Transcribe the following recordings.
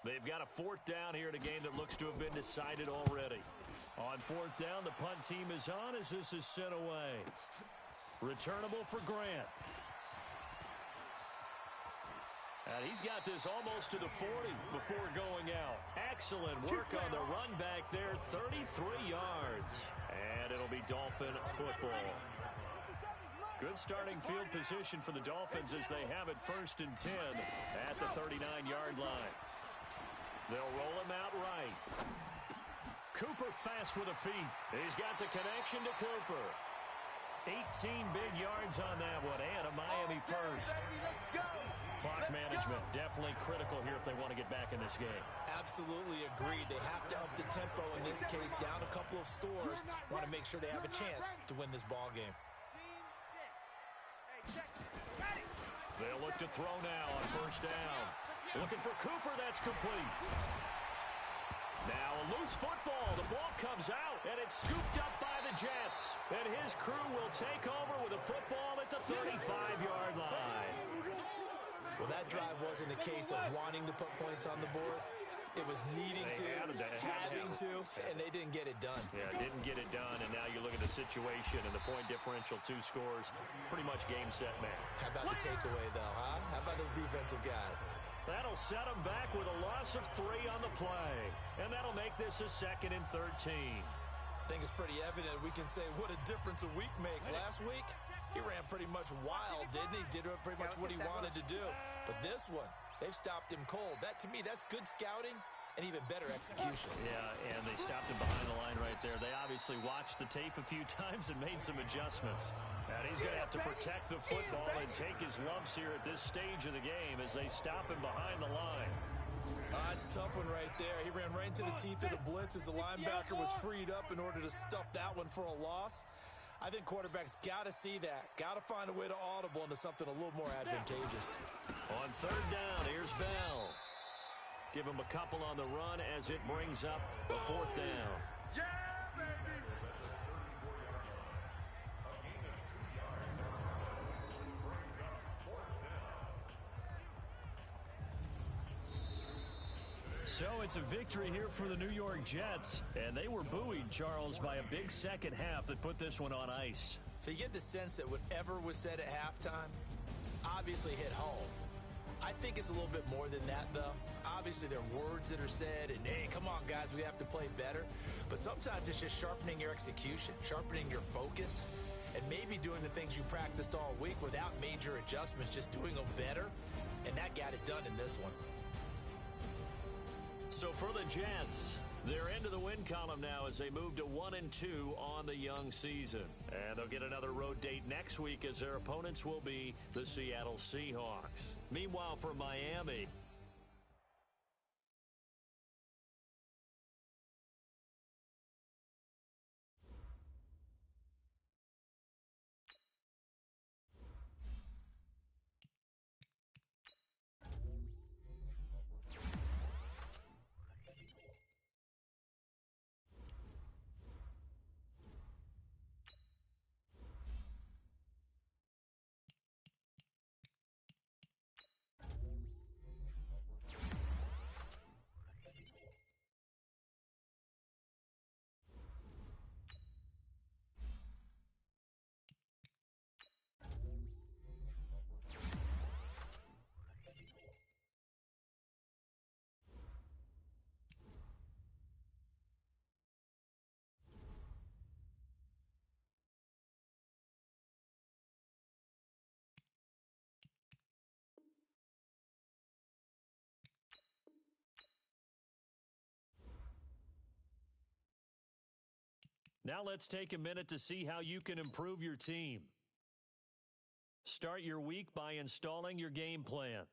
They've got a fourth down here in a game that looks to have been decided already. On fourth down, the punt team is on as this is sent away. Returnable for Grant. And he's got this almost to the 40 before going out. Excellent work on the run back there, 33 yards. And it'll be Dolphin football. Good starting field position for the Dolphins as they have it 1st and 10 at the 39-yard line. They'll roll him out right. Cooper fast with the feet. He's got the connection to Cooper. 18 big yards on that one, and a Miami first. Clock management definitely critical here if they want to get back in this game. Absolutely agreed. They have to up the tempo in this case, down a couple of scores. Want to make sure they have a chance to win this ball game. They'll look to throw now on 1st down. Looking for Cooper, that's complete. Now a loose football. The ball comes out, and it's scooped up by the Jets. And his crew will take over with a football at the 35-yard line. Well, that drive wasn't a case of wanting to put points on the board. It was needing to, having to, and they didn't get it done. Yeah, didn't get it done, and now you look at the situation and the point differential, 2 scores, pretty much game, set, match. How about the takeaway, though, huh? How about those defensive guys? That'll set them back with a loss of 3 on the play, and that'll make this a 2nd and 13. I think it's pretty evident we can say what a difference a week makes. Last week, he ran pretty much wild, didn't he? Did pretty much what he wanted to do. But this one, they've stopped him cold. That, to me, that's good scouting and even better execution. Yeah, and they stopped him behind the line right there. They obviously watched the tape a few times and made some adjustments. And he's going to have to protect the football and take his lumps here at this stage of the game as they stop him behind the line. It's a tough one right there. He ran right into the teeth of the blitz as the linebacker was freed up in order to stuff that one for a loss. I think quarterbacks got to see that. Got to find a way to audible into something a little more advantageous. On 3rd down, here's Bell. Give him a couple on the run as it brings up a 4th down. Yeah, baby! So it's a victory here for the New York Jets. And they were buoyed, Charles, by a big second half that put this one on ice. So you get the sense that whatever was said at halftime obviously hit home. I think it's a little bit more than that, though. Obviously, there are words that are said, and, hey, come on, guys, we have to play better. But sometimes it's just sharpening your execution, sharpening your focus, and maybe doing the things you practiced all week without major adjustments, just doing them better, and that got it done in this one. So for the Jets, they're into the win column now as they move to 1-2 on the young season. And they'll get another road date next week as their opponents will be the Seattle Seahawks. Meanwhile, for Miami, now let's take a minute to see how you can improve your team. Start your week by installing your game plan.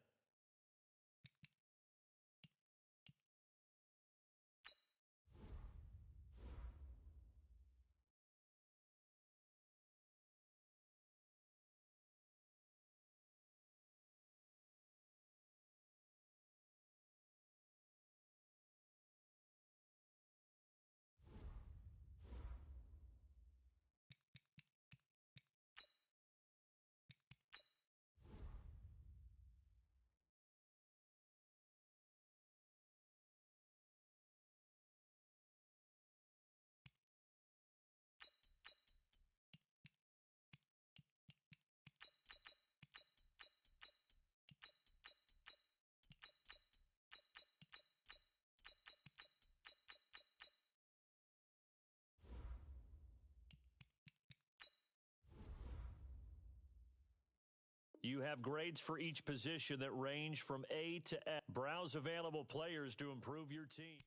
You have grades for each position that range from A to F. Browse available players to improve your team.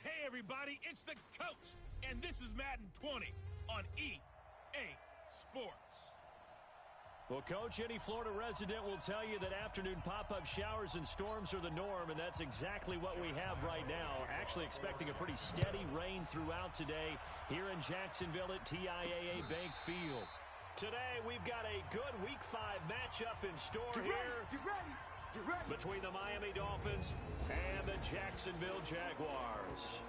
Hey everybody, it's the coach, and this is Madden 20 on EA Sports. Well, Coach, any Florida resident will tell you that afternoon pop-up showers and storms are the norm, and that's exactly what we have right now. Actually expecting a pretty steady rain throughout today here in Jacksonville at TIAA Bank Field. Today, we've got a good Week 5 matchup in store here between the Miami Dolphins and the Jacksonville Jaguars.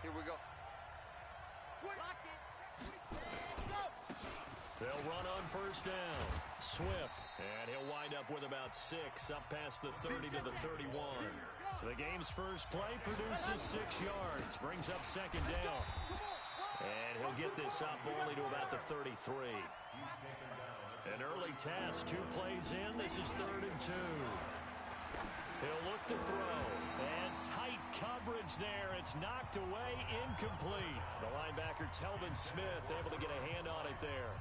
Here we go. Lock it. Go. They'll run on first down. Swift, and he'll wind up with about 6, up past the 30 to the 31. The game's first play produces 6 yards, brings up second down. And he'll get this up only to about the 33. An early task, 2 plays in. This is 3rd and 2. He'll look to throw, and tight coverage there. It's knocked away, incomplete. The linebacker, Telvin Smith, able to get a hand on it there.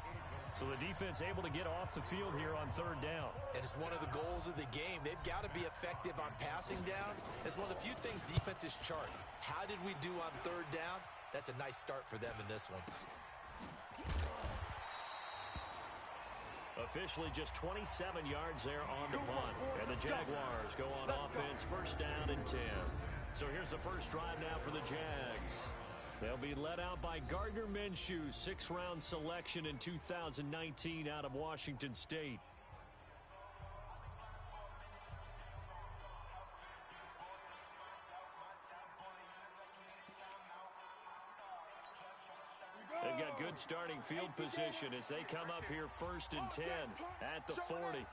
So the defense able to get off the field here on 3rd down. And it's one of the goals of the game. They've got to be effective on passing downs. It's one of the few things defenses chart. How did we do on 3rd down? That's a nice start for them in this one. Officially just 27 yards there on the punt. And the Jaguars go on offense, first down and 10. So here's the first drive now for the Jags. They'll be led out by Gardner Minshew, 6th-round selection in 2019 out of Washington State. They've got good starting field position as they come up here 1st and 10 at the 40.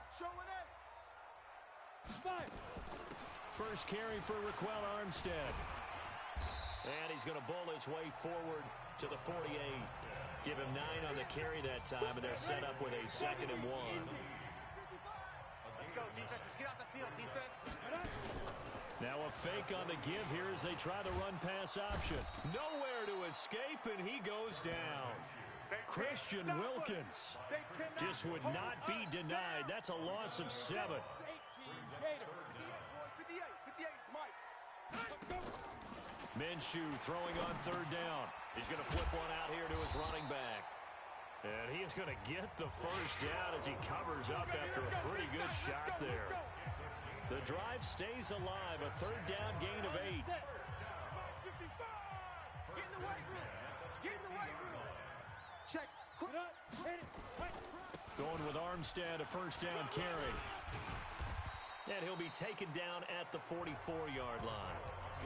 First carry for Raquel Armstead. And he's going to bull his way forward to the 48. Give him 9 on the carry that time, and they're set up with a 2nd and 1. Let's go, defense. Let's get off the field, defense. Now a fake on the give here as they try the run-pass option. Nowhere to escape, and he goes down. Christian Wilkins just would not be denied. That's a loss of 7. Minshew throwing on 3rd down. He's going to flip one out here to his running back. And he is going to get the first down as he covers up after a pretty good shot there. The drive stays alive. A 3rd down gain of 8. Get in the weight room. Get in the weight room. Check. Going with Armstead, a 1st down carry. And he'll be taken down at the 44-yard line.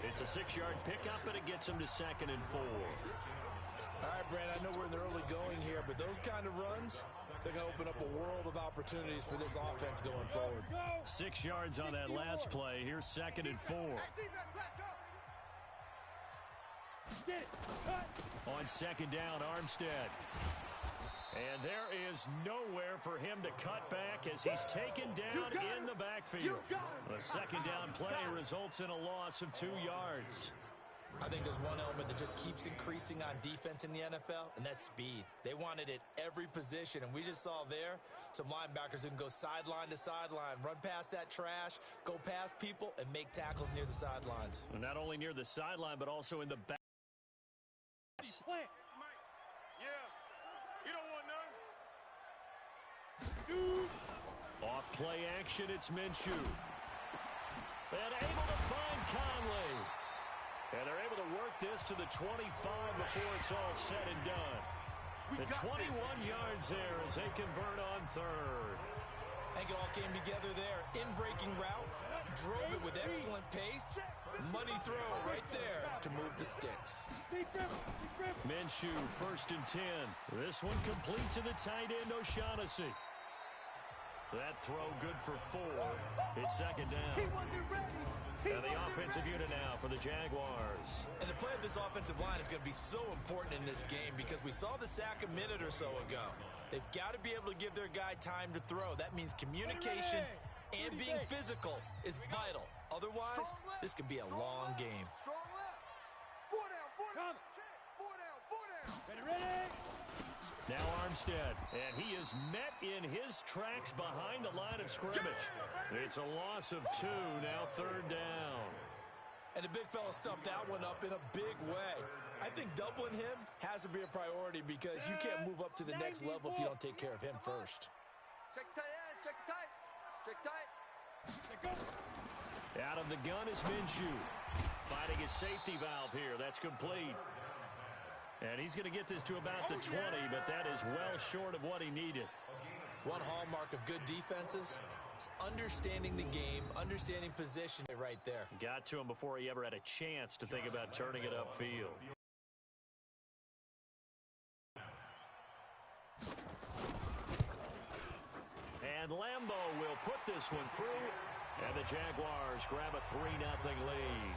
It's a 6-yard pickup, and it gets him to 2nd and 4. All right, Brand, I know we're in the early going here, but those kind of runs, they're going to open up a world of opportunities for this offense going forward. 6 yards on that last play. Here's 2nd and 4. On 2nd down, Armstead. And there is nowhere for him to cut back as he's taken down in the backfield. The 2nd down play results in a loss of 2 yards. I think there's one element that just keeps increasing on defense in the NFL, and that's speed. They want it at every position, and we just saw there some linebackers that can go sideline to sideline, run past that trash, go past people, and make tackles near the sidelines. And not only near the sideline, but also in the back. Off play action, it's Minshew. And able to find Conley. And they're able to work this to the 25 before it's all said and done. The 21 yards there as they convert on 3rd. I think it all came together there. In-breaking route, drove it with excellent pace. Money throw right there to move the sticks. Minshew, 1st and 10. This one complete to the tight end, O'Shaughnessy. That throw good for 4. It's 2nd down. And the offensive unit now for the Jaguars. And the play of this offensive line is going to be so important in this game because we saw the sack a minute or so ago. They've got to be able to give their guy time to throw. That means communication and being physical is vital. Otherwise, this could be a long game. Strong left. 4 down. 4 down. Ready. Now Armstead, and he is met in his tracks behind the line of scrimmage. It's a loss of 2, now 3rd down. And the big fella stuffed that one up in a big way. I think doubling him has to be a priority because you can't move up to the next level if you don't take care of him first. Check tight end. Check tight. Check tight. Out of the gun is Minshew. Finding his safety valve here. That's complete. And he's going to get this to about the 20, but that is well short of what he needed. One hallmark of good defenses is understanding the game, understanding position right there. Got to him before he ever had a chance to think about turning it upfield. And Lambeau will put this one through, and the Jaguars grab a 3-0 lead.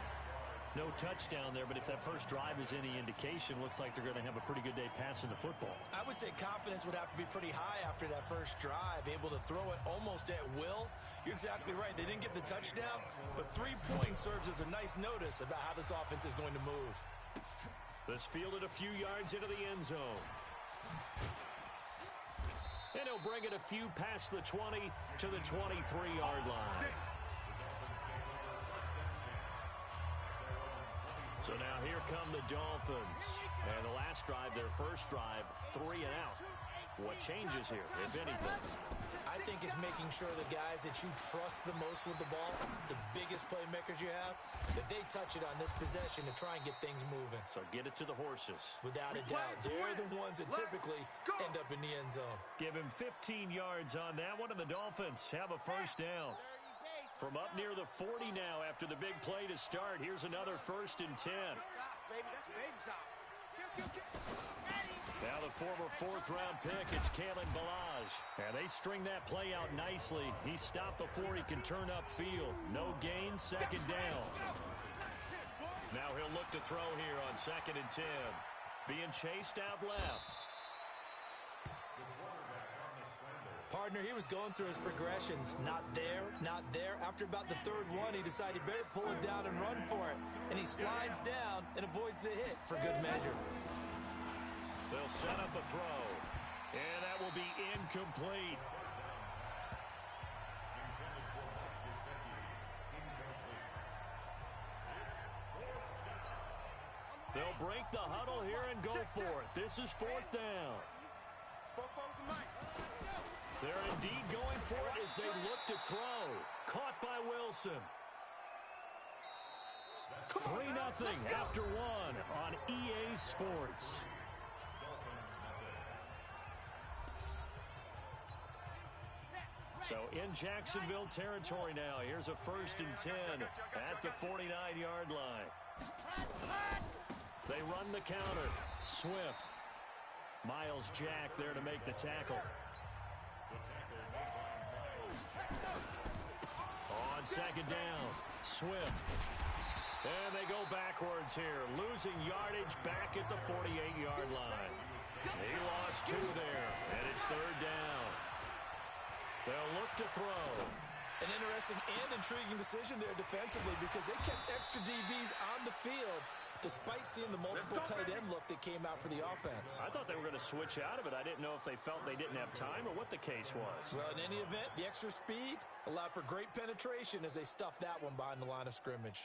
No touchdown there, but if that first drive is any indication, looks like they're going to have a pretty good day passing the football. I would say confidence would have to be pretty high after that first drive, able to throw it almost at will. You're exactly right. They didn't get the touchdown, but 3 points serves as a nice notice about how this offense is going to move. This fielded a few yards into the end zone. And he'll bring it a few past the 20 to the 23-yard line. So now here come the Dolphins. And the last drive, their first drive, 3 and out. What changes here, if anything? I think it's making sure the guys that you trust the most with the ball, the biggest playmakers you have, that they touch it on this possession to try and get things moving. So get it to the horses. Without a doubt, they're the ones that typically end up in the end zone. Give him 15 yards on that one, and the Dolphins have a first down. From up near the 40 now after the big play to start. Here's another 1st and 10. Baby, that's baby stop. Now the former fourth-round pick, it's Kalen Balaj. And they string that play out nicely. He stopped before he can turn upfield. No gain, second down. Now he'll look to throw here on 2nd and 10. Being chased out left. Partner, he was going through his progressions. Not there, not there. After about the third one, he decided he better pull it down and run for it. And he slides down and avoids the hit for good measure. They'll set up a throw. And that will be incomplete. They'll break the huddle here and go for it. This is 4th down. They're indeed going for it as they look to throw. Caught by Wilson. 3-0 after 1 on EA Sports. So in Jacksonville territory now. Here's a 1st and 10 at the 49-yard line. They run the counter. Swift. Miles Jack there to make the tackle. On 2nd down, Swift. And they go backwards here, losing yardage back at the 48-yard line. He lost 2 there, and it's 3rd down. They'll look to throw. An interesting and intriguing decision there defensively because they kept extra DBs on the field despite seeing the multiple tight end look that came out for the offense. I thought they were going to switch out of it. I didn't know if they felt they didn't have time or what the case was. Well, in any event, the extra speed allowed for great penetration as they stuffed that one behind the line of scrimmage.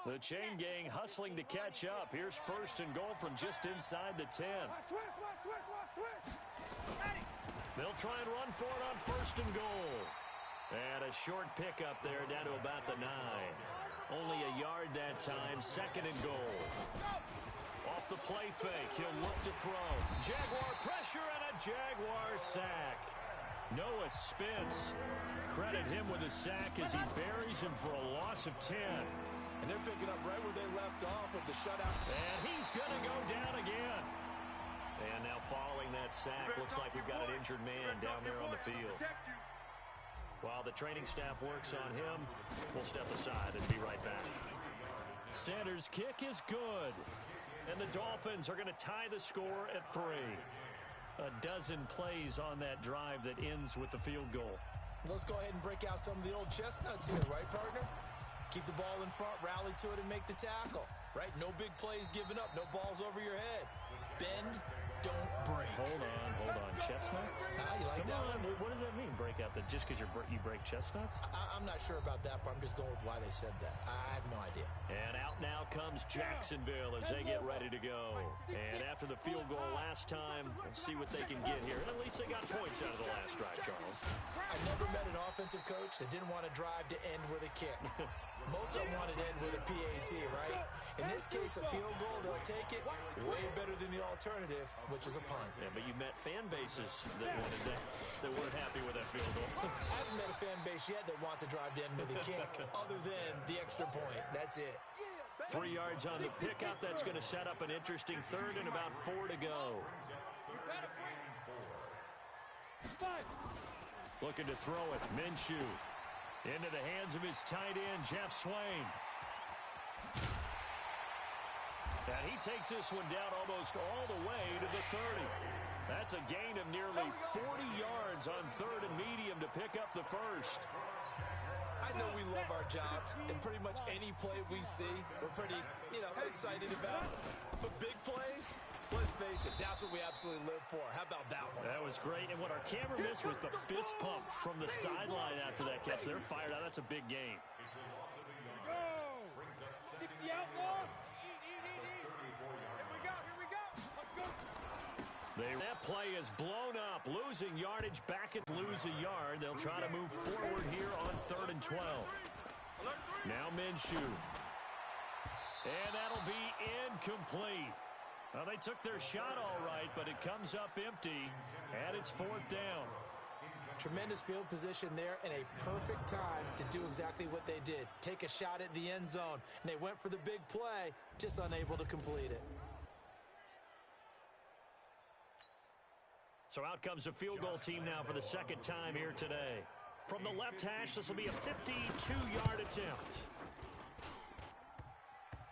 The chain gang hustling to catch up. Here's 1st and goal from just inside the 10. They'll try and run for it on 1st and goal. And a short pickup there down to about the 9. Only a yard that time. 2nd and goal. Off the play fake. He'll look to throw. Jaguar pressure and a Jaguar sack. Noah Spence. Credit him with a sack as he buries him for a loss of 10. And they're picking up right where they left off with the shutout. And he's going to go down again. And now following that sack, looks like we've got an injured man down there on the field. While the training staff works on him, we'll step aside and be right back. Sanders' kick is good. And the Dolphins are going to tie the score at 3. A dozen plays on that drive that ends with the field goal. Let's go ahead and break out some of the old chestnuts here, right, partner? Keep the ball in front, rally to it, and make the tackle, right? No big plays given up, no balls over your head. Bend, don't break. Hold on. Chestnuts? You like Come that on. one? What does that mean, break out? That just because you break chestnuts? I'm not sure about that, but I'm just going with why they said that. I have no idea. And out now comes Jacksonville as they get ready to go. And after the field goal last time, we'll see what they can get here. And at least they got points out of the last drive, Charles. I've never met an offensive coach that didn't want to drive to end with a kick. Most of them wanted to end with a PAT, right? In this case, a field goal, they'll take it way better than the alternative, which is a punt. Yeah, but you met fan bases that wanted that weren't happy with that field goal. I haven't met a fan base yet that wants to drive to end with a kick, other than the extra point. That's it. 3 yards on the pickup. That's going to set up an interesting 3rd and about 4 to go. Looking to throw it. Minshew. Into the hands of his tight end, Jeff Swain. And he takes this one down almost all the way to the 30. That's a gain of nearly 40 yards on 3rd and medium to pick up the 1st. I know we love our jobs, and pretty much any play we see, we're pretty, excited about. But big plays, let's face it, that's what we absolutely live for. How about that one? That was great. And what our camera missed was the fist pump from the sideline after that catch. They're fired out. That's a big game. Go! 60 outlaw. Here we go. Let's go. That play is blown up. Losing yardage back at lose a yard. They'll try to move forward here on 3rd and 12. Now Minshew. And that'll be incomplete. Well, they took their shot all right, but it comes up empty, and it's 4th down. Tremendous field position there and a perfect time to do exactly what they did. Take a shot at the end zone, and they went for the big play, just unable to complete it. So out comes a field goal team now for the second time here today. From the left hash, this will be a 52-yard attempt.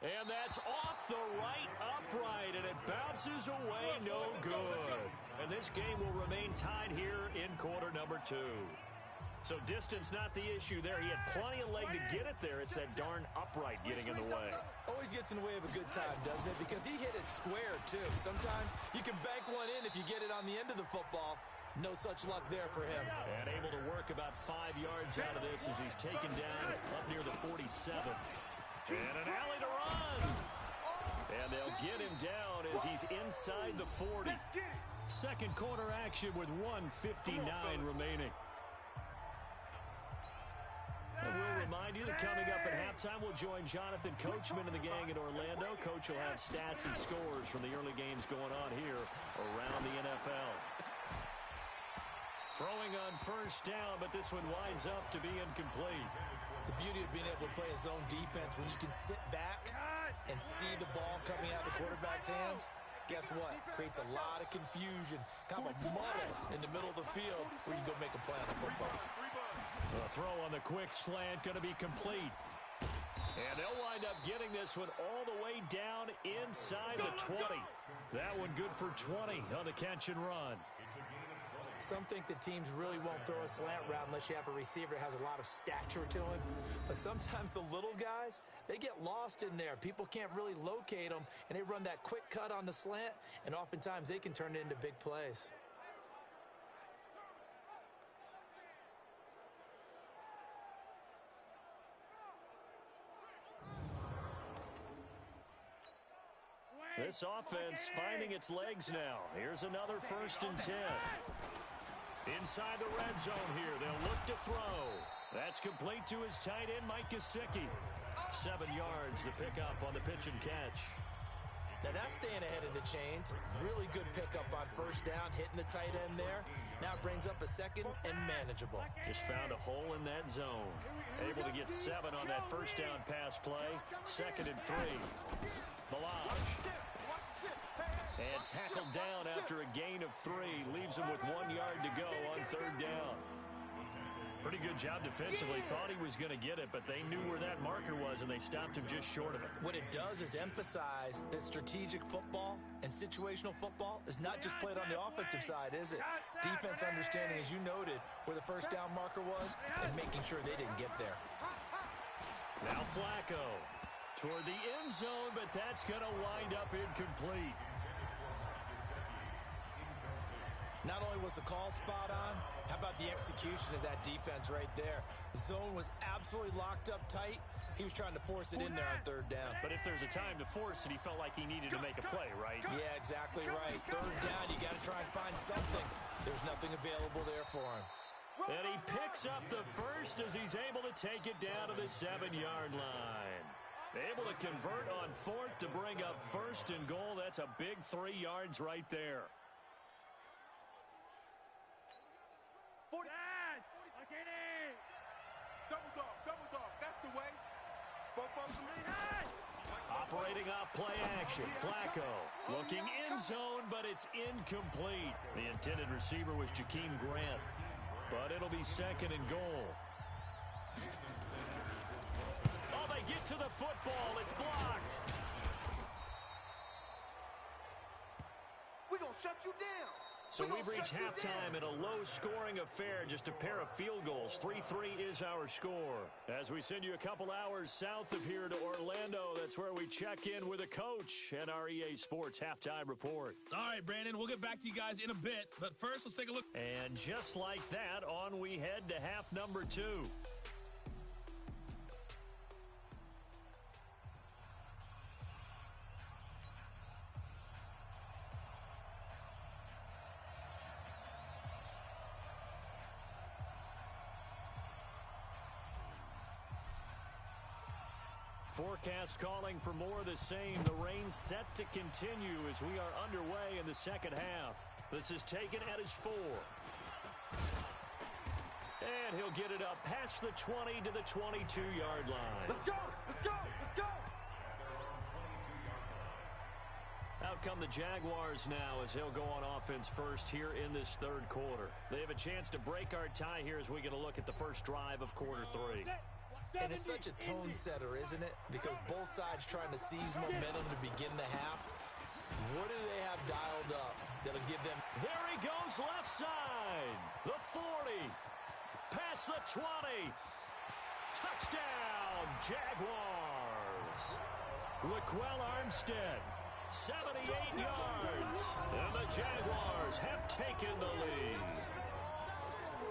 And that's off the right upright, and it bounces away, no good. And this game will remain tied here in quarter number 2. So distance not the issue there. He had plenty of leg to get it there. It's that darn upright getting in the way. Always gets in the way of a good time, doesn't it? Because he hit it square, too. Sometimes you can bank one in if you get it on the end of the football. No such luck there for him. And able to work about 5 yards out of this as he's taken down up near the 47. And an alley to run. And they'll get him down as he's inside the 40. Second quarter action with 1:59 remaining. And we'll remind you that coming up at halftime, we'll join Jonathan Coachman and the gang in Orlando. Coach will have stats and scores from the early games going on here around the NFL. Throwing on first down, but this one winds up to be incomplete. The beauty of being able to play a zone defense when you can sit back and see the ball coming out of the quarterback's hands, guess what? Creates a lot of confusion, kind of a muddle in the middle of the field where you can go make a play on the football. The throw on the quick slant going to be complete. And they'll wind up getting this one all the way down inside the 20. That one good for 20 on the catch and run. Some think that teams really won't throw a slant route unless you have a receiver that has a lot of stature to him. But sometimes the little guys, they get lost in there. People can't really locate them, and they run that quick cut on the slant, and oftentimes they can turn it into big plays. This offense finding its legs now. Here's another 1st and 10. Inside the red zone here, they'll look to throw. That's complete to his tight end, Mike Gesicki. 7 yards, the pickup on the pitch and catch. Now that's staying ahead of the chains. Really good pickup on first down, hitting the tight end there. Now it brings up a second and manageable. Just found a hole in that zone. Able to get 7 on that first down pass play. 2nd and 3. Balaj. And tackled down after a gain of 3. Leaves him with 1 yard to go on 3rd down. Pretty good job defensively. Thought he was going to get it, but they knew where that marker was, and they stopped him just short of it. What it does is emphasize that strategic football and situational football is not just played on the offensive side, is it? Defense understanding, as you noted, where the first down marker was and making sure they didn't get there. Now Flacco toward the end zone, but that's going to wind up incomplete. Not only was the call spot on, how about the execution of that defense right there? The zone was absolutely locked up tight. He was trying to force it in there on 3rd down. But if there's a time to force it, he felt like he needed to make a play, right? Yeah, exactly right. 3rd down, you got to try and find something. There's nothing available there for him. And he picks up the first as he's able to take it down to the 7-yard line. Able to convert on 4th to bring up 1st and goal. That's a big 3 yards right there. Double dog, that's the way. Operating off play action. Flacco looking end zone, but it's incomplete. The intended receiver was Jakeem Grant, but it'll be 2nd and goal. Oh, they get to the football. It's blocked. We're going to shut you down. So we've reached halftime in a low-scoring affair, just a pair of field goals. 3-3 is our score. As we send you a couple hours south of here to Orlando, that's where we check in with a coach and our EA Sports halftime report. All right, Brandon, we'll get back to you guys in a bit. But first, let's take a look. And just like that, on we head to half number 2. Forecast calling for more of the same. The rain set to continue as we are underway in the second half. This is taken at his 4. And he'll get it up past the 20 to the 22-yard line. Let's go! Let's go! Let's go! Out come the Jaguars now as he'll go on offense first here in this third quarter. They have a chance to break our tie here as we get a look at the first drive of quarter 3. And it's such a tone setter, isn't it? Because both sides trying to seize momentum to begin the half. What do they have dialed up that'll give them? There he goes left side. The 40. Past the 20. Touchdown, Jaguars. Laquell Armstead. 78 yards, and the Jaguars have taken the lead.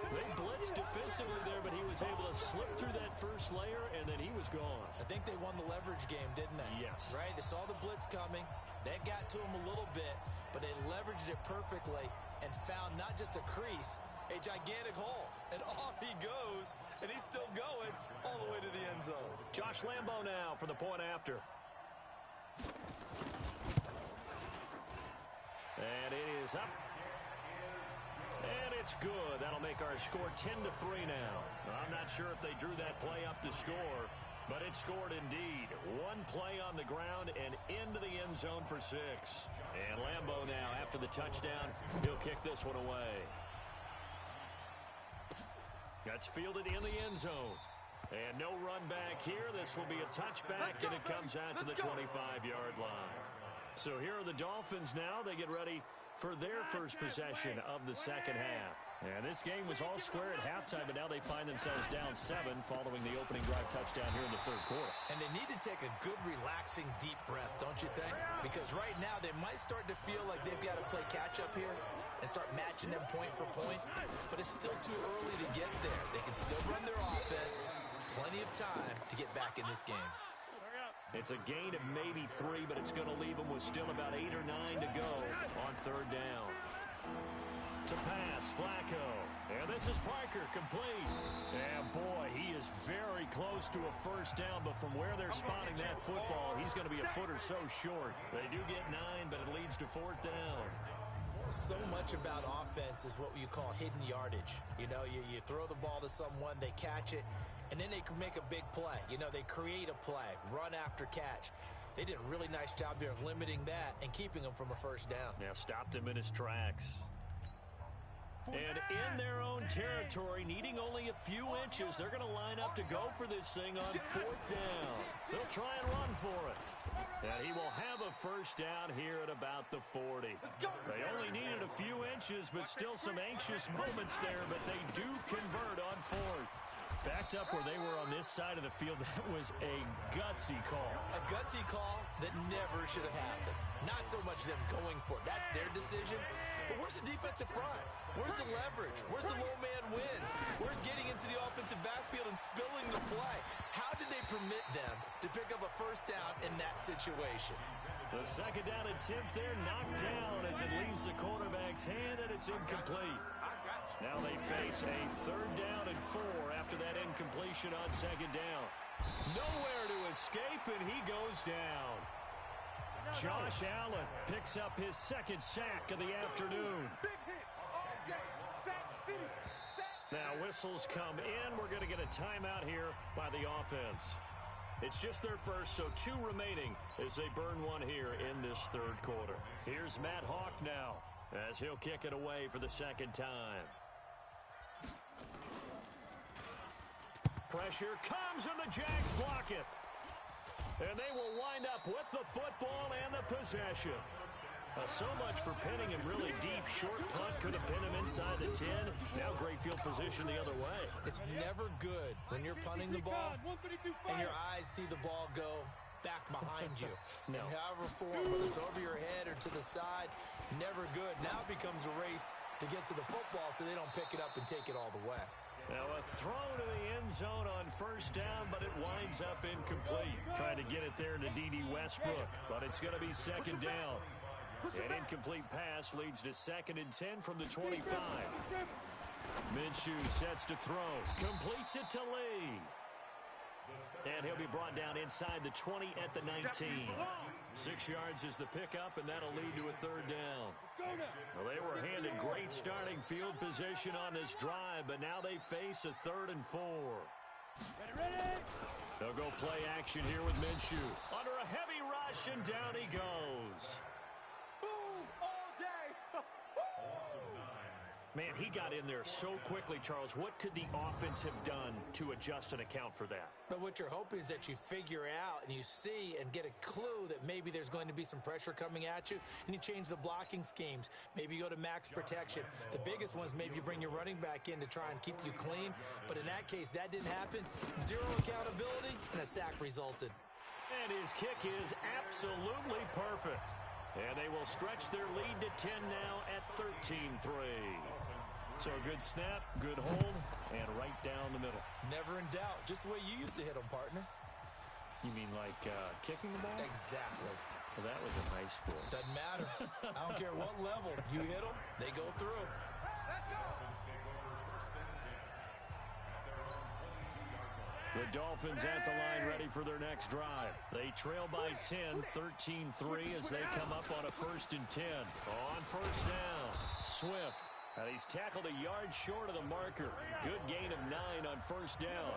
They blitzed defensively there, but he was able to slip through that first layer, and then he was gone. I think they won the leverage game, didn't they? Yes. Right? They saw the blitz coming. That got to him a little bit, but they leveraged it perfectly and found not just a crease, a gigantic hole. And off he goes, and he's still going all the way to the end zone. Josh Lambo now for the point after. And it is up. And it's good. That'll make our score 10-3 now. I'm not sure if they drew that play up to score, but it scored indeed. One play on the ground and into the end zone for 6. And Lambo now, after the touchdown, he'll kick this one away. That's fielded in the end zone. And no run back here. This will be a touchback, and it comes out to the 25-yard line. So here are the Dolphins now. They get ready for their first possession of the second half. And this game was all square at halftime, but now they find themselves down 7 following the opening drive touchdown here in the third quarter. And they need to take a good, relaxing, deep breath, don't you think? Because right now they might start to feel like they've got to play catch-up here and start matching them point for point. But it's still too early to get there. They can still run their offense. Plenty of time to get back in this game. It's a gain of maybe 3, but it's going to leave them with still about 8 or 9 to go on third down. To pass, Flacco. And this is Parker, complete. And boy, he is very close to a first down, but from where they're spotting that football, he's going to be a foot or so short. They do get 9, but it leads to fourth down. So much about offense is what you call hidden yardage. You know, you throw the ball to someone, they catch it, and then they can make a big play. You know, they create a play, run after catch. They did a really nice job there of limiting that and keeping him from a first down. Yeah, stopped him in his tracks. And in their own territory, needing only a few inches, they're going to line up to go for this thing on fourth down. They'll try and run for it. And he will have a first down here at about the 40. They only needed a few inches, but still some anxious moments there, but they do convert on fourth. Backed up where they were on this side of the field, that was a gutsy call. A gutsy call that never should have happened. Not so much them going for it. That's their decision. But where's the defensive front? Where's the leverage? Where's the low man wins? Where's getting into the offensive backfield and spilling the play? How did they permit them to pick up a first down in that situation? The second down attempt there knocked down as it leaves the quarterback's hand, and it's incomplete. Now they face a third down and 4 after that incompletion on second down. Nowhere to escape, and he goes down. Josh Allen picks up his second sack of the afternoon. Now whistles come in. We're going to get a timeout here by the offense. It's just their first, so 2 remaining as they burn one here in this third quarter. Here's Matt Hawk now as he'll kick it away for the second time. Pressure comes, and the Jags block it. And they will wind up with the football and the possession. So much for pinning him really deep. Short punt could have pinned him inside the 10. Now great field position the other way. It's never good when you're punting the ball and your eyes see the ball go back behind you. No. And however form, whether it's over your head or to the side, never good. Now it becomes a race to get to the football so they don't pick it up and take it all the way. Now a throw to the end zone on first down, but it winds up incomplete. Trying to get it there to D.D. Westbrook, but it's going to be second down. An incomplete pass leads to 2nd and 10 from the 25. Minshew sets to throw. Completes it to Lee. And he'll be brought down inside the 20 at the 19. 6 yards is the pickup, and that'll lead to a third down. Well, they were handed great starting field position on this drive, but now they face a 3rd and 4. Ready? They'll go play action here with Minshew. Under a heavy rush, and down he goes. Boom all day. Man, he got in there so quickly, Charles. What could the offense have done to adjust and account for that? But what you're hoping is that you figure out and you see and get a clue that maybe there's going to be some pressure coming at you, and you change the blocking schemes. Maybe you go to max protection. The biggest one is maybe you bring your running back in to try and keep you clean. But in that case, that didn't happen. 0 accountability, and a sack resulted. And his kick is absolutely perfect. And they will stretch their lead to 10 now at 13-3. So a good snap, good hold, and right down the middle. Never in doubt. Just the way you used to hit them, partner. You mean like kicking the ball? Exactly. Well, that was a nice score. Doesn't matter. I don't care what level. You hit them, they go through. Let's go. The Dolphins at the line ready for their next drive. They trail by 10, 13-3 as they come up on a 1st and 10. On first down, Swift. And he's tackled a yard short of the marker. Good gain of 9 on first down.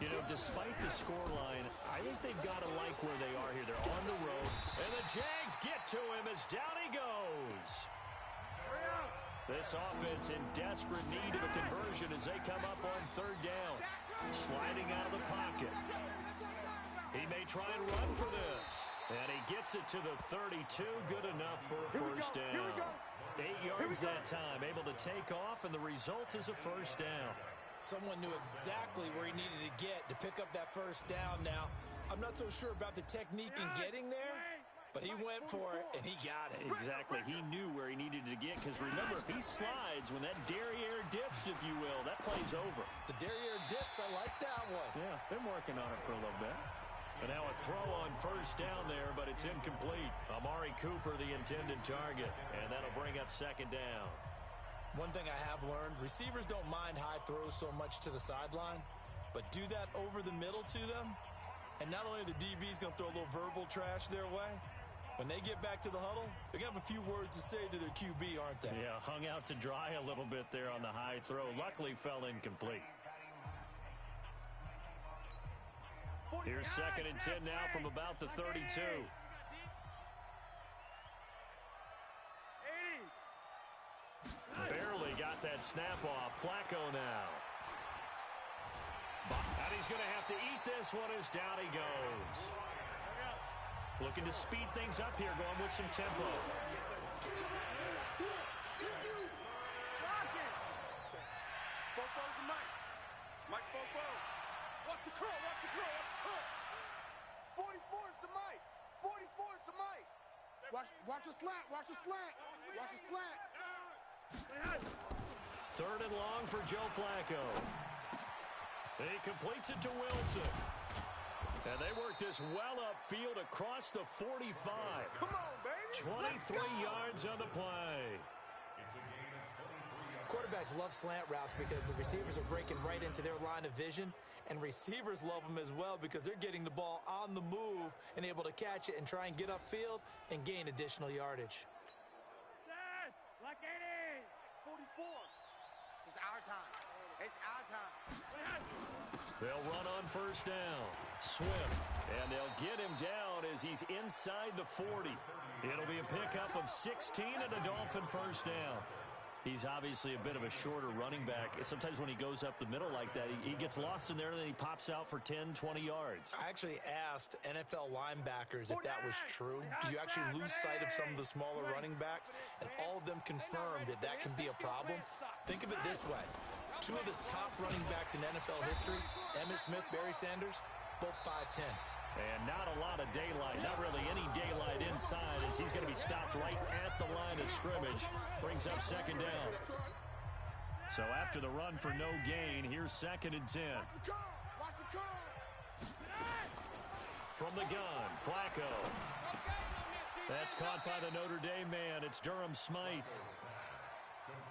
You know, despite the scoreline, I think they've got to like where they are here. They're on the road. And the Jags get to him as down he goes. This offense in desperate need of a conversion as they come up on 3rd down. Sliding out of the pocket. He may try and run for this. And he gets it to the 32. Good enough for a first down. 8 yards that time, able to take off, and the result is a first down. Someone knew exactly where he needed to get to pick up that first down now. I'm not so sure about the technique in getting there, but he went for it, and he got it. Exactly. He knew where he needed to get, because remember, if he slides, when that derriere dips, if you will, that play's over. The derriere dips, I like that one. Yeah, been working on it for a little bit. And now a throw on first down there, but it's incomplete. Amari Cooper, the intended target, and that'll bring up 2nd down. One thing I have learned, receivers don't mind high throws so much to the sideline, but do that over the middle to them, and not only are the DBs going to throw a little verbal trash their way, when they get back to the huddle, they're going to have a few words to say to their QB, aren't they? Yeah, hung out to dry a little bit there on the high throw. Luckily fell incomplete. Here's 2nd and 10 now from about the 32. Barely got that snap off. Flacco now. And he's going to have to eat this one as down he goes. Looking to speed things up here, going with some tempo. Bobo's the mic. Mike's Bobo. Watch the curl, watch the curl, watch the curl. 44 is the mic. 44 is the mic. Watch a slant, watch a slant. Watch a slant. 3rd and long for Joe Flacco. He completes it to Wilson. And they work this well upfield across the 45. Come on, baby. 23 yards on the play. Quarterbacks love slant routes because the receivers are breaking right into their line of vision, and receivers love them as well because they're getting the ball on the move and able to catch it and try and get upfield and gain additional yardage. Like 80. 44. It's our time. It's our time. They'll run on first down. Swift. And they'll get him down as he's inside the 40. It'll be a pickup of 16 and a Dolphin first down. He's obviously a bit of a shorter running back. Sometimes when he goes up the middle like that, he gets lost in there and then he pops out for 10, 20 yards. I actually asked NFL linebackers if that was true. Do you actually lose sight of some of the smaller running backs? And all of them confirmed that that can be a problem. Think of it this way. 2 of the top running backs in NFL history, Emmitt Smith, Barry Sanders, both 5'10". And not a lot of daylight, not really any daylight inside as he's going to be stopped right at the line of scrimmage. Brings up 2nd down. So after the run for no gain, here's 2nd and 10. Watch the curl. From the gun, Flacco. That's caught by the Notre Dame man. It's Durham Smythe.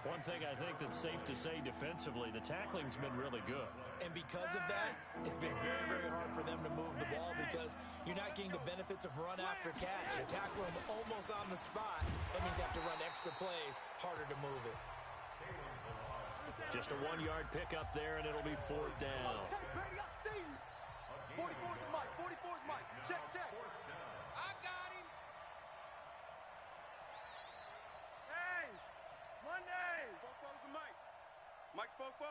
One thing I think that's safe to say defensively, the tackling's been really good. And because of that, it's been very, very hard for them to move the ball because you're not getting the benefits of run after catch. You tackle them almost on the spot. That means you have to run extra plays, harder to move it. Just a 1-yard pickup there, and it'll be 4th down. 44's the mic. 44's mic. Check, check. I got him. Hey, Monday. Fofo's the mic. Mike's Fofo.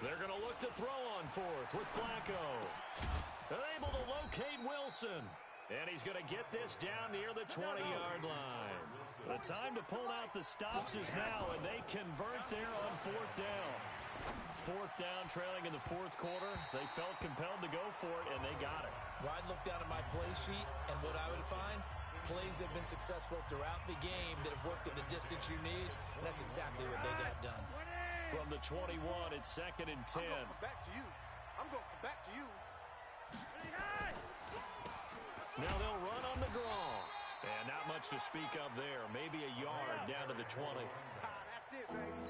They're going to look to throw on 4th with Flacco. They're able to locate Wilson. And he's going to get this down near the 20-yard line. The time to pull out the stops is now, and they convert there on 4th down. 4th down, trailing in the 4th quarter. They felt compelled to go for it, and they got it. Well, I'd look down at my play sheet, and what I would find, plays that have been successful throughout the game that have worked at the distance you need, and that's exactly what they got done. From the 21, it's 2nd and 10. I'm going to come back to you. I'm going to come back to you. Now they'll run on the draw. And not much to speak of there. Maybe a yard down to the 20.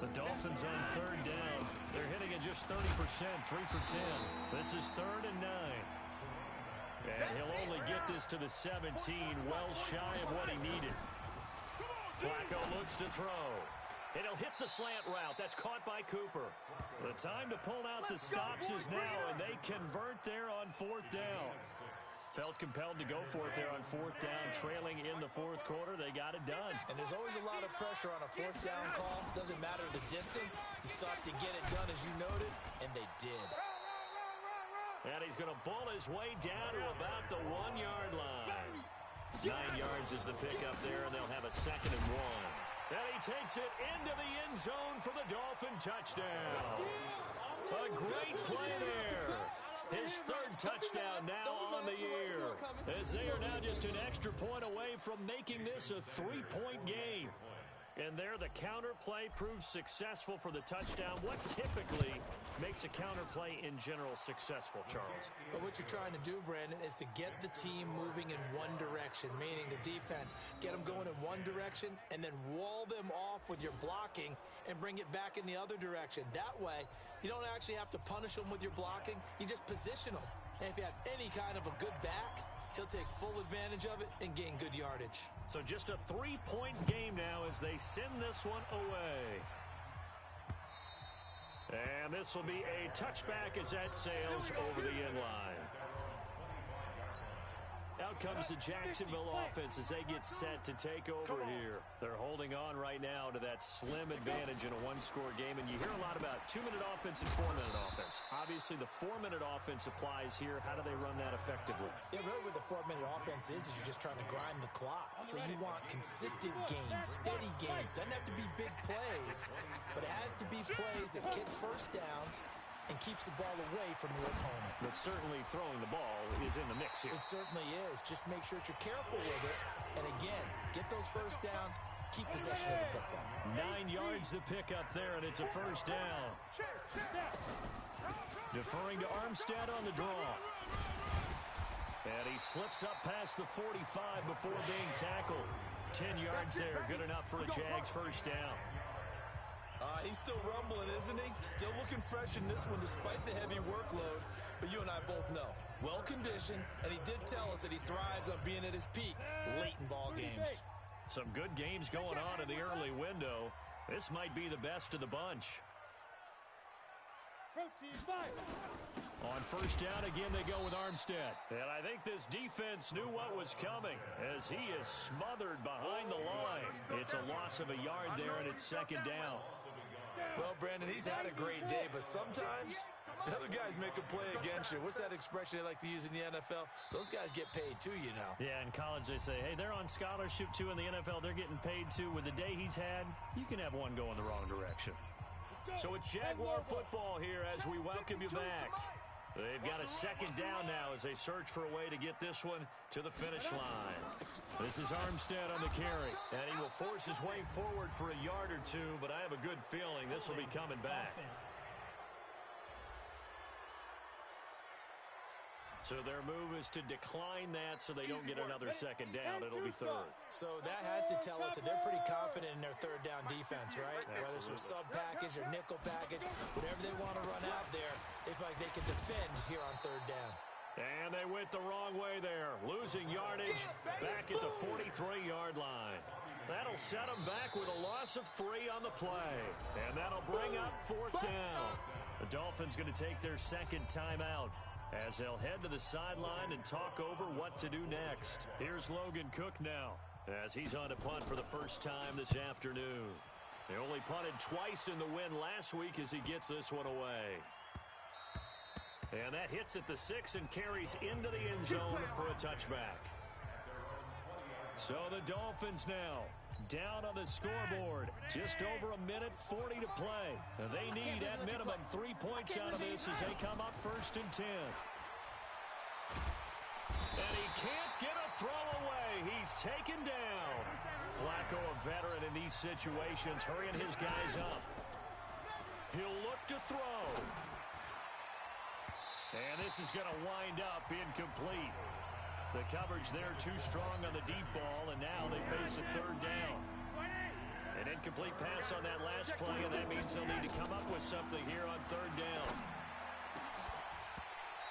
The Dolphins on 3rd down. They're hitting at just 30%, 3 for 10. This is 3rd and 9. And he'll only get this to the 17, well shy of what he needed. Flacco looks to throw. And he'll hit the slant route. That's caught by Cooper. The time to pull out the stops is now, and they convert there on 4th down. Felt compelled to go for it there on 4th down, trailing in the 4th quarter. They got it done. And there's always a lot of pressure on a 4th down call. Doesn't matter the distance. You still have to get it done, as you noted, and they did. And he's going to bull his way down to about the 1-yard line. 9 yards is the pickup there, and they'll have a 2nd and 1. And he takes it into the end zone for the Dolphin touchdown. A great play there. His 3rd touchdown now on the year, as they are now just an extra point away from making this a 3-point game. And there the counter play proves successful for the touchdown. What typically makes a counter play in general successful, Charles? But what you're trying to do, Brandon, is to get the team moving in one direction, meaning the defense, get them going in one direction and then wall them off with your blocking and bring it back in the other direction. That way, you don't actually have to punish them with your blocking. You just position them. And if you have any kind of a good back, he'll take full advantage of it and gain good yardage. So just a 3-point game now as they send this one away. And this will be a touchback as that sails over the end line. Out comes the Jacksonville offense as they get set to take over here. They're holding on right now to that slim advantage in a one-score game, and you hear a lot about 2-minute offense and 4-minute offense. Obviously, the 4-minute offense applies here. How do they run that effectively? Yeah, really what the 4-minute offense is you're just trying to grind the clock. So you want consistent gains, steady gains. Doesn't have to be big plays, but it has to be plays that gets first downs and keeps the ball away from your opponent. But certainly throwing the ball is in the mix here. It certainly is. Just make sure that you're careful with it. And again, get those first downs, keep possession of the football. 9 yards to pick up there, and it's a first down. Deferring to Armstead on the draw. And he slips up past the 45 before being tackled. 10 yards there, good enough for a Jags first down. He's still rumbling, isn't he? Still looking fresh in this one despite the heavy workload. But you and I both know, well-conditioned, and he did tell us that he thrives on being at his peak late in ball games. Some good games going on in the early window. This might be the best of the bunch. On first down, again, they go with Armstead. And I think this defense knew what was coming as he is smothered behind the line. It's a loss of a yard there, and it's second down. Well, Brandon, he's had a great day, but sometimes the other guys make a play against you. What's that expression they like to use in the NFL? Those guys get paid too, you know. Yeah, in college they say, hey, they're on scholarship too. In the NFL, they're getting paid too. With the day he's had, you can have one go in the wrong direction. So it's Jaguar football here as we welcome you back. They've got a second down now as they search for a way to get this one to the finish line. This is Armstead on the carry, and he will force his way forward for a yard or two, but I have a good feeling this will be coming back. So their move is to decline that so they don't get another second down. It'll be third. So that has to tell us that they're pretty confident in their third down defense, right? Absolutely. Whether it's a sub package or nickel package, whatever they want to run out there, they feel like they can defend here on third down. And they went the wrong way there, losing yardage back at the 43-yard line. That'll set them back with a loss of 3 on the play. And that'll bring up fourth down. The Dolphins going to take their second timeout as they'll head to the sideline and talk over what to do next. Here's Logan Cook now as he's on to punt for the first time this afternoon. They only punted twice in the win last week as he gets this one away. And that hits at the 6 and carries into the end zone for a touchback. So the Dolphins now down on the scoreboard. Just over a minute 40 to play. And they need at minimum 3 points out of this as they come up first and 10. And he can't get a throw away. He's taken down. Flacco, a veteran in these situations, hurrying his guys up. He'll look to throw. And this is going to wind up incomplete. The coverage there too strong on the deep ball, and now they face a third down. An incomplete pass on that last play, and that means they'll need to come up with something here on third down.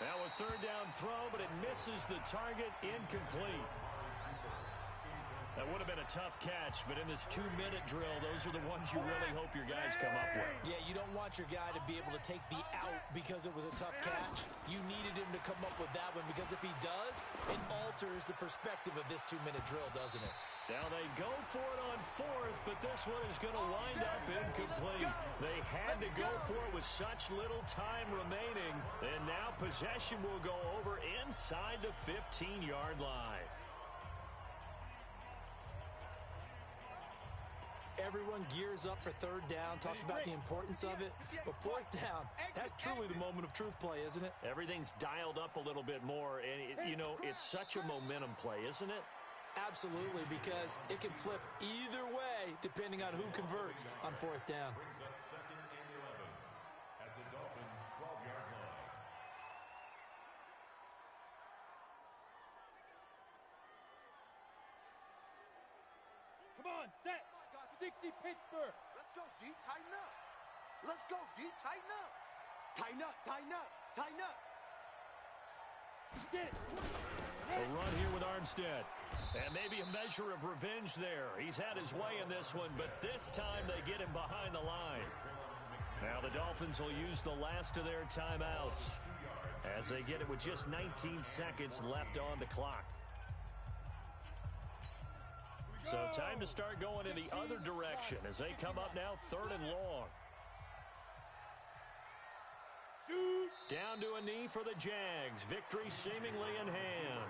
Now a third down throw, but it misses the target, incomplete. That would have been a tough catch, but in this 2-minute drill, those are the ones you really hope your guys come up with. Yeah, you don't want your guy to be able to take the out because it was a tough catch. You needed him to come up with that one because if he does, it alters the perspective of this 2-minute drill, doesn't it? Now they go for it on fourth, but this one is going to wind up incomplete. They had to go for it with such little time remaining, and now possession will go over inside the 15-yard line. Everyone gears up for third down, talks about the importance of it. But fourth down, that's truly the moment of truth play, isn't it? Everything's dialed up a little bit more, and, it's such a momentum play, isn't it? Absolutely, because it can flip either way depending on who converts on fourth down. Brings up second and 11 at the Dolphins' 12-yard line. Come on, set. 60 Pittsburgh. Let's go, D. Tighten up. Let's go, D. Tighten up. Tighten up, tighten up, tighten up. Get it. A run here with Armstead. And maybe a measure of revenge there. He's had his way in this one, but this time they get him behind the line. Now the Dolphins will use the last of their timeouts as they get it with just 19 seconds left on the clock. So time to start going in the other direction as they come up now third and long. Shoot. Down to a knee for the Jags. Victory seemingly in hand.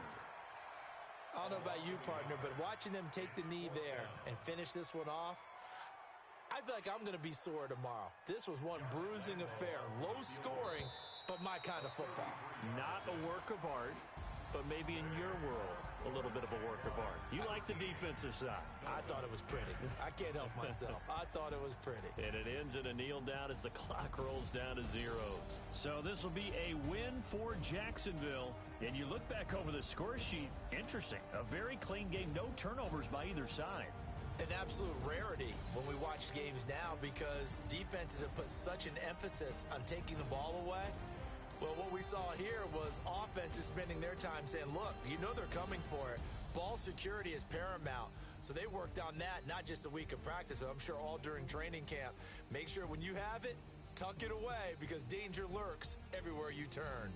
I don't know about you, partner, but watching them take the knee there and finish this one off, I feel like I'm going to be sore tomorrow. This was one bruising affair. Low scoring, but my kind of football. Not a work of art, but maybe in your world, a little bit of a work of art. You like the defensive side. I thought it was pretty. I can't help myself. I thought it was pretty. And it ends in a kneel down as the clock rolls down to zeros. So this will be a win for Jacksonville. And you look back over the score sheet, interesting. A very clean game, no turnovers by either side. An absolute rarity when we watch games now because defenses have put such an emphasis on taking the ball away. Well, what we saw here was offenses spending their time saying, look, you know they're coming for it. Ball security is paramount. So they worked on that, not just a week of practice, but I'm sure all during training camp. Make sure when you have it, tuck it away because danger lurks everywhere you turn.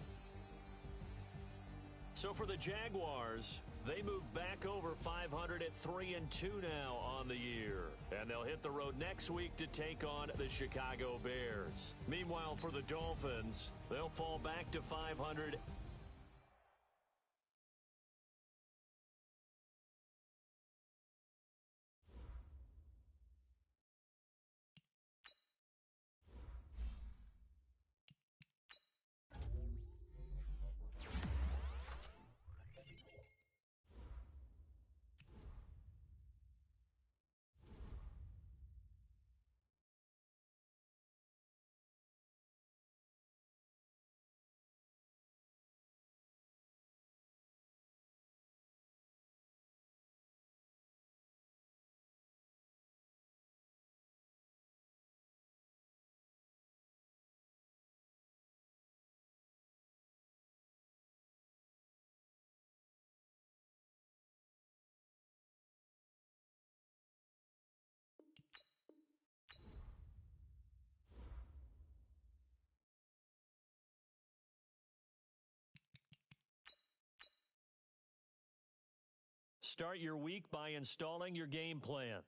So for the Jaguars, they move back over 500 at 3-2 now on the year. And they'll hit the road next week to take on the Chicago Bears. Meanwhile, for the Dolphins, they'll fall back to 500 Start your week by installing your game plan.